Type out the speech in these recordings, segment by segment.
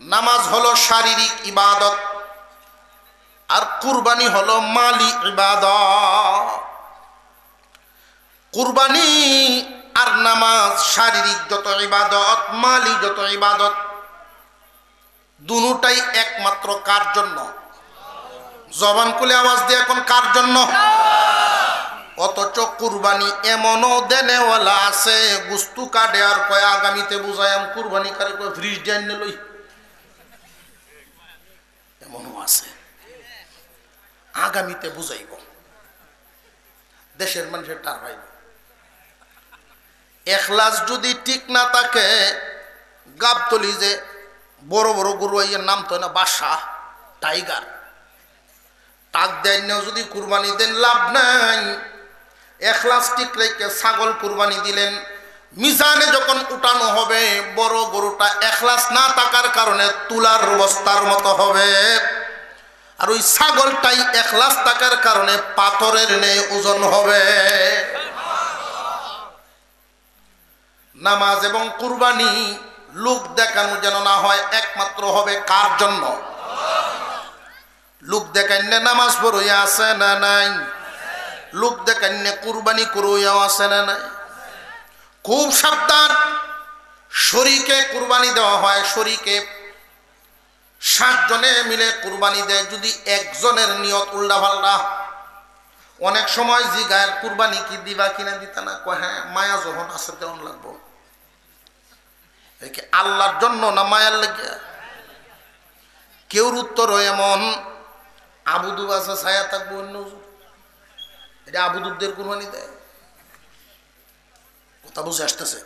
নামাজ হলো শারীরিক ইবাদত আর কুরবানি হলো মালি ইবাদত। কুরবানি আর নামাজ শারীরিক যত ইবাদত, মালি যত ইবাদত, দুটোটাই একমাত্র কার জন্য? জবান খুলে আওয়াজ দিয়ে এখন কার জন্য? অথচ কুরবানি এমনও দেনেওয়ালা আছে গুস্তু কাটে আর কয় আগামীতে বুঝায়াম কুরবানি কারে কয় ফ্রিজ দিয়ে এনে লই, এমনও আছে আগামীতে বুঝাইব। দেশের মানুষের টার ভাইব। এখলাস যদি ঠিক না থাকে, গাবতলি যে বড় বড় গরু আইয়ের নাম তো না বাদশা, টাইগার, টাক দেয় না যদি কুরবানি দেন লাভ নাই। এখলাস ঠিক রেখে ছাগল কুরবানি দিলেন, মিজানে যখন উঠানো হবে বড় গরুটা এখলাস না থাকার কারণে তুলার বস্তার মতো হবে, আর ওই ছাগলটাই এখলাস থাকার কারণে পাথরের ন্যায় ওজন হবে। নামাজ এবং কুরবানি লোক দেখানো যেন না হয়, একমাত্র হবে কার জন্য? লোক দেখাইনে নামাজ পড়ইয়া আছে না নাই? লোক দেখাইনে কুরবানি করইয়াও আছে না নাই? খুব সাবধান। শরীকে কুরবানি দেওয়া হয়, শরীকে 7 জনে মিলে কুরবানি দেয়। যদি একজনের নিয়ত উল্টাপাল্টা, অনেক সময় জিগায় কুরবানি কি দিবা কিনা দিতা না, কয় হ্যাঁ মায়া যখন আছে তেমন লাগবো। আল্লাহর জন্য না মায়ার লাগে? কেউর উত্তর এমন, আবুদু আছে ছায়া থাকবো অন্য, এটা আবুদুদের কুরবানি দেয়। কথা বুঝে আসতেছে?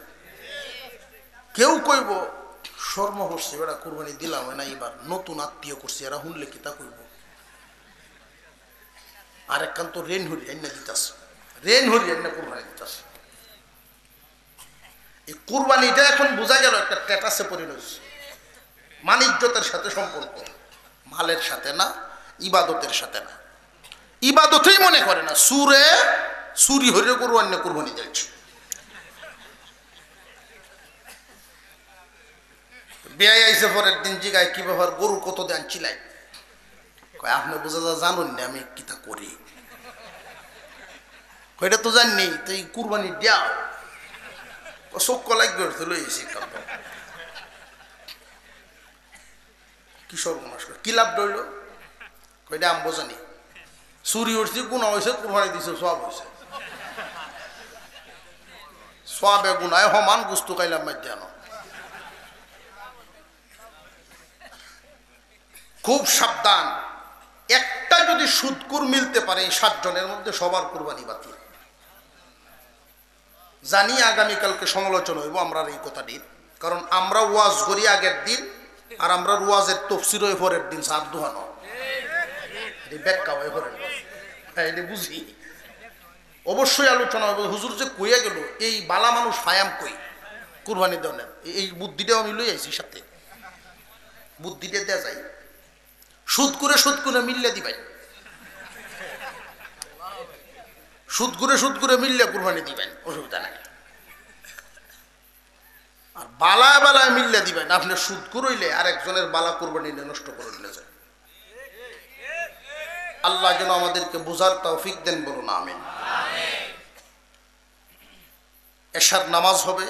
কেউ কইব শর্ম হচ্ছে এরা কুরবানি দিলাম না, এবার নতুন আত্মীয় করছি, এরা শুনলে কি তা কইব। আরেক কান তো রেন হরি এনে দিতেছে, রেন হরি এনে কুরবানি দিতেছে। এই কুরবানিটা এখন বোঝা গেল একটা স্ট্যাটাসে পরিণত, মানিজ্যতের সাথে সম্পর্ক, মালের সাথে না, ইবাদতের সাথে না। ইবাদতেই মনে করে না, সুরে চুরি হরে গরু অন্য কুরবানি দিয়েছে। বিয়ে আইসে পরের দিন জিগায় কি ব্যাপার, গরু কত দেন চিলাই? কয় আপনি বোঝা যা জানুন না আমি কিতা করি। এটা তো জাননি, তো এই কুরবানি দেও চোখ লাগবে লইছি কি সর্বনাশ, কি লাভ রইল? কয়টা আম বোঝানি, চুরি উঠছি গুণা হয়েছে, কুরবানি দিছে সব হয়েছে, সবে গুণায় সমান গুস্তু খাইলাম মাধ্যাহ্ন। খুব সাবধান। একটা যদি সুদকুর মিলতে পারে এই 7 জনের মধ্যে, সবার কুরবানি বাতিল। জানি আগামীকালকে সমালোচনা হইব আমরা এই কথাটির, কারণ আমরা ওয়াজ করি আগের দিন, আর আমরা ওয়াজের তফসির হয়ে পরের দিন সাত দুহানো ব্যাখ্যা হয়ে পড়েন, এটা বুঝি। অবশ্যই আলোচনা হবে। হুজুর যে কইয়া গেল এই বালা মানুষ ফায়াম কই কুরবানি দেওয়ার, এই বুদ্ধিটাও আমি লই আইছি সাথে, বুদ্ধিটা দেয়া যায়। সুদ করে মিললে দিবাই, সুদ করে মিললে কুরবানি দিবেন, অসুবিধা নাই। আর বালায় বালায় মিললে দিবেন, আপনি সুদ করইলে আর একজনের বালা কুরবানি নষ্ট করে দিলে যায়। আল্লাহ যেন আমাদেরকে বুঝার তৌফিক দেন, বলুন আমিন। এশার নামাজ হবে,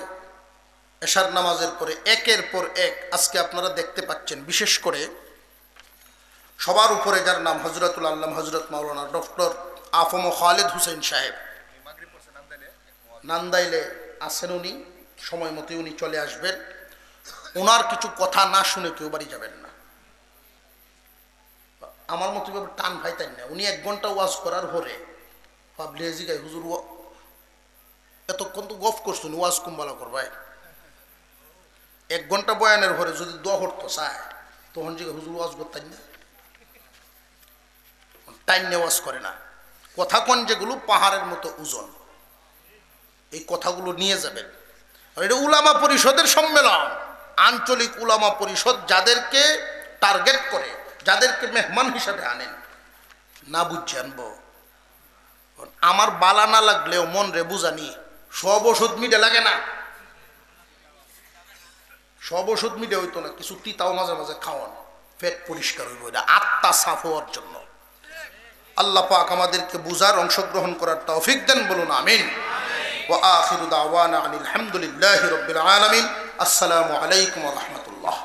এশার নামাজের পরে একের পর এক আজকে আপনারা দেখতে পাচ্ছেন, বিশেষ করে সবার উপরে যার নাম হযরতুল আল্লামা হযরত মাওলানা ডক্টর আফম খালিদ হুসেন সাহেব, নান্দাইলে আছেন উনি, সময় মতো উনি চলে আসবেন। ওনার কিছু কথা না শুনে কেউ বাড়ি যাবেন না। আমার মতো টান ভাইতেন না। উনি 1 ঘন্টা ওয়াজ করার পরে পাবলি জিগাই হুজুর এতক্ষণ তো গফ করছেন, ওয়াজ কুম্বালা করবাই। 1 ঘন্টা বয়ানের পরে যদি দোয়া করতো চায়, তখন জিগাই হুজুর ওয়াজ করতেন না, টাইম নেওয়াজ করে না। কথা কোন যেগুলো পাহাড়ের মতো ওজন, এই কথাগুলো নিয়ে যাবেন। আর এটা উলামা পরিষদের সম্মেলন, আঞ্চলিক উলামা পরিষদ যাদেরকে টার্গেট করে, যাদেরকে মেহমান হিসাবে আনেন, না বুঝছে আনবো। আমার বালা না লাগলেও মন রে বুঝানি, সব ওষুধ মিটে লাগে না, সব ওষুধ মিলে হইতো না, কিছু তিতাও মাঝে মাঝে খাওয়ান, পেট পরিষ্কার হইব, এটা আত্মা সাফ হওয়ার জন্য। আল্লাহ পাক আমাদেরকে বুঝার, অংশগ্রহণ করার তৌফিক দেন, বলুন আমিন। ওয়া আখিরু দাওয়ানা আনিল হামদুলিল্লাহি রাব্বিল আলামিন। আসসালামু আলাইকুম ওয়া রাহমাতুল্লাহ।